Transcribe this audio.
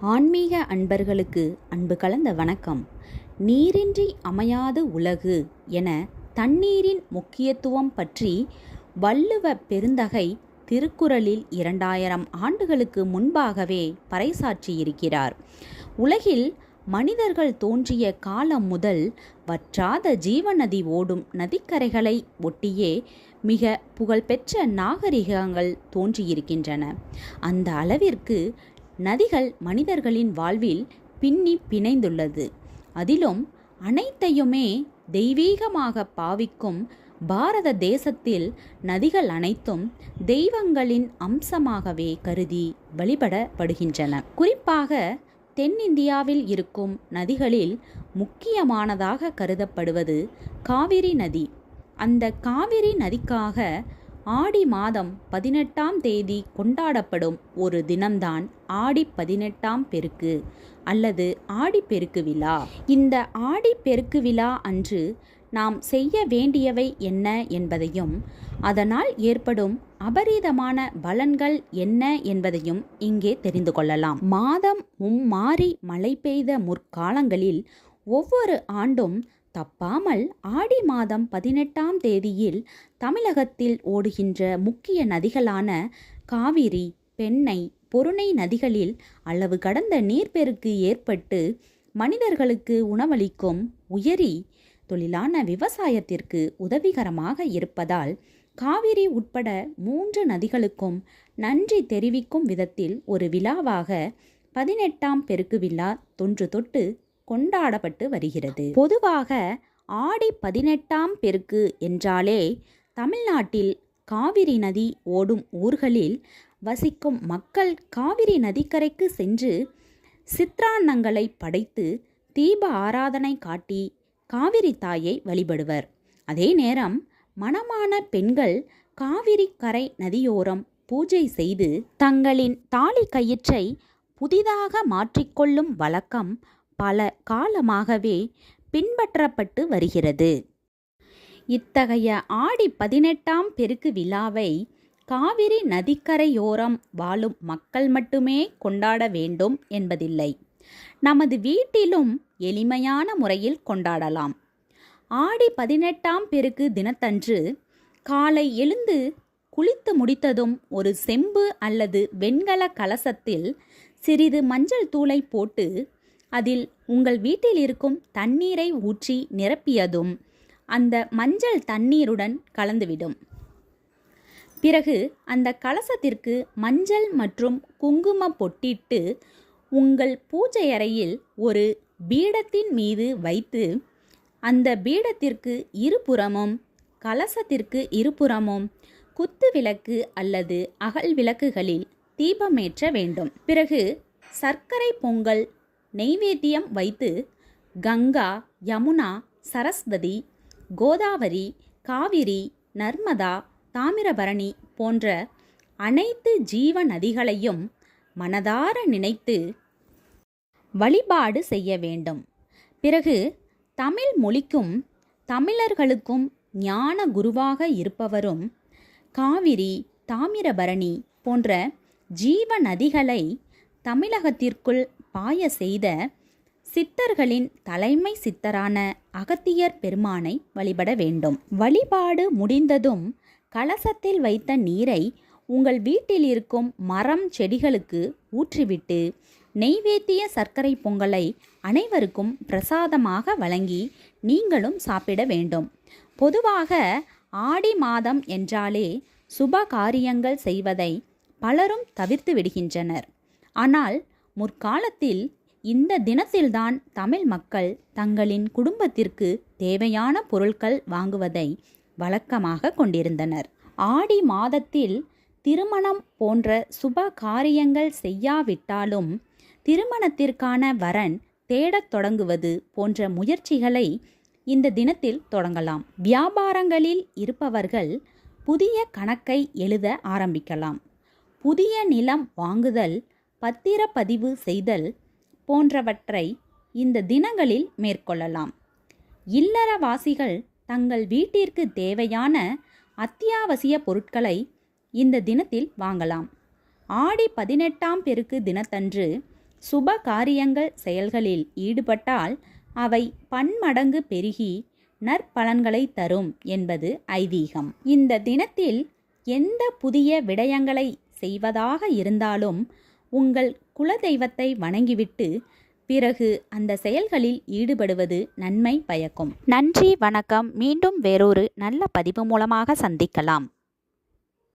ஆன்மீக அன்பர்களுக்கு அன்பு கலந்த வணக்கம். நீரின்றி அமையாது உலகு என தண்ணீரின் முக்கியத்துவம் பற்றி வள்ளுவ பெருந்தகை திருக்குறளில் 2000 ஆண்டுகளுக்கு முன்பாகவே பறைசாற்றியிருக்கிறார். உலகில் மனிதர்கள் தோன்றிய காலம் முதல் வற்றாத ஜீவநதி ஓடும் நதிக்கரைகளை ஒட்டியே மிக புகழ்பெற்ற நாகரிகங்கள் தோன்றியிருக்கின்றன. அந்த அளவிற்கு நதிகள் மனிதர்களின் வாழ்வில் பின்னி பிணைந்துள்ளது. அதிலும் அனைத்தையுமே தெய்வீகமாக பாவிக்கும் பாரத தேசத்தில் நதிகள் அனைத்தும் தெய்வங்களின் அம்சமாகவே கருதி வழிபடப்படுகின்றன. குறிப்பாக தென்னிந்தியாவில் இருக்கும் நதிகளில் முக்கியமானதாக கருதப்படுவது காவிரி நதி. அந்த காவிரி நதிக்காக ஆடி மாதம் 18ஆம் தேதி கொண்டாடப்படும் ஒரு தினம்தான் ஆடி 18ஆம் பெருக்கு அல்லது ஆடிப்பெருக்கு விழா. இந்த ஆடிப்பெருக்கு விழா அன்று நாம் செய்ய வேண்டியவை என்ன என்பதையும் அதனால் ஏற்படும் அபரீதமான பலன்கள் என்ன என்பதையும் இங்கே தெரிந்து கொள்ளலாம். மாதம் மும்மாறி மழை பெய்த முற்காலங்களில் ஒவ்வொரு ஆண்டும் தப்பாமல் ஆடி மாதம் 18ஆம் தேதியில் தமிழகத்தில் ஓடுகின்ற முக்கிய நதிகளான காவிரி, பெண்ணை, பொருணை நதிகளில் அளவு கடந்த நீர்ப்பெருக்கு ஏற்பட்டு மனிதர்களுக்கு உணவளிக்கும் உயரி தொழிலான விவசாயத்திற்கு உதவிகரமாக இருப்பதால் காவிரி உட்பட 3 நதிகளுக்கும் நன்றி தெரிவிக்கும் விதத்தில் ஒரு விழாவாக 18ஆம் பெருக்கு விழா தொன்று தொட்டு கொண்டாடப்பட்டு வருகிறது. பொதுவாக ஆடி 18ஆம் பெருக்கு என்றாலே தமிழ்நாட்டில் காவிரி நதி ஓடும் ஊர்களில் வசிக்கும் மக்கள் காவிரி நதிக்கரைக்கு சென்று சித்ரான்னங்களை படைத்து தீப ஆராதனை காட்டி காவிரி தாயை வழிபடுவர். அதே நேரம் மணமான பெண்கள் காவிரி கரை நதியோரம் பூஜை செய்து தங்களின் தாலி கயிற்றை புதிதாக மாற்றிக்கொள்ளும் வழக்கம் பல காலமாகவே பின்பற்றப்பட்டு வருகிறது. இத்தகைய ஆடி 18ஆம் பெருக்கு விழாவை காவிரி நதிக்கரையோரம் வாழும் மக்கள் மட்டுமே கொண்டாட வேண்டும் என்பதில்லை. நமது வீட்டிலும் எளிமையான முறையில் கொண்டாடலாம். ஆடி 18ஆம் பெருக்கு தினத்தன்று காலை எழுந்து குளித்து முடித்ததும் ஒரு செம்பு அல்லது வெண்கல கலசத்தில் சிறிது மஞ்சள் தூளை போட்டு அதில் உங்கள் வீட்டில் இருக்கும் தண்ணீரை ஊற்றி நிரப்பியதும் அந்த மஞ்சள் தண்ணீருடன் கலந்துவிடும். பிறகு அந்த கலசத்திற்கு மஞ்சள் மற்றும் குங்குமம் பொட்டிட்டு உங்கள் பூஜை அறையில் ஒரு பீடத்தின் மீது வைத்து அந்த பீடத்திற்கு இருபுறமும் கலசத்திற்கு இருபுறமும் குத்து விளக்கு அல்லது அகல் விளக்குகளில் தீபமேற்ற வேண்டும். பிறகு சர்க்கரை பொங்கல் நெய்வேத்தியம் வைத்து கங்கா, யமுனா, சரஸ்வதி, கோதாவரி, காவிரி, நர்மதா, தாமிரபரணி போன்ற அனைத்து ஜீவ நதிகளையும் மனதார நினைத்து வழிபாடு செய்ய வேண்டும். பிறகு தமிழ் மொழிக்கும் தமிழர்களுக்கும் ஞான குருவாக இருப்பவரும் காவிரி, தாமிரபரணி போன்ற ஜீவ நதிகளை தமிழகத்திற்குள் பாய செய்த சித்தர்களின் தலைமை சித்தரான அகத்தியர் பெருமானை வழிபட வேண்டும். வழிபாடு முடிந்ததும் கலசத்தில் வைத்த நீரை உங்கள் வீட்டில் இருக்கும் மரம் செடிகளுக்கு ஊற்றிவிட்டு நெய்வேத்திய சர்க்கரை பொங்கலை அனைவருக்கும் பிரசாதமாக வழங்கி நீங்களும் சாப்பிட வேண்டும். பொதுவாக ஆடி மாதம் என்றாலே சுப காரியங்கள் செய்வதை பலரும் தவிர்த்து விடுகின்றனர். ஆனால் முற்காலத்தில் இந்த தினத்தில்தான் தமிழ் மக்கள் தங்களின் குடும்பத்திற்கு தேவையான பொருட்கள் வாங்குவதை வழக்கமாக கொண்டிருந்தனர். ஆடி மாதத்தில் திருமணம் போன்ற சுப காரியங்கள் செய்யாவிட்டாலும் திருமணத்திற்கான வரன் தேடத் தொடங்குவது போன்ற முயற்சிகளை இந்த தினத்தில் தொடங்கலாம். வியாபாரங்களில் இருப்பவர்கள் புதிய கணக்கை எழுத ஆரம்பிக்கலாம். புதிய நிலம் வாங்குதல், பத்திரப்பதிவு செய்தல் போன்றவற்றை இந்த தினங்களில் மேற்கொள்ளலாம். இல்லறவாசிகள் தங்கள் வீட்டிற்கு தேவையான அத்தியாவசிய பொருட்களை இந்த தினத்தில் வாங்கலாம். ஆடி 18ஆம் பெருக்கு தினத்தன்று சுப காரியங்கள் செயல்களில் ஈடுபட்டால் அவை பன்மடங்கு பெருகி நற்பலன்களை தரும் என்பது ஐதீகம். இந்த தினத்தில் எந்த புதிய விடயங்களை செய்வதாக இருந்தாலும் உங்கள் குலதெய்வத்தை வணங்கிவிட்டு பிறகு அந்த செயல்களில் ஈடுபடுவது நன்மை பயக்கும். நன்றி, வணக்கம். மீண்டும் வேறொரு நல்ல பதிவு மூலமாக சந்திக்கலாம்.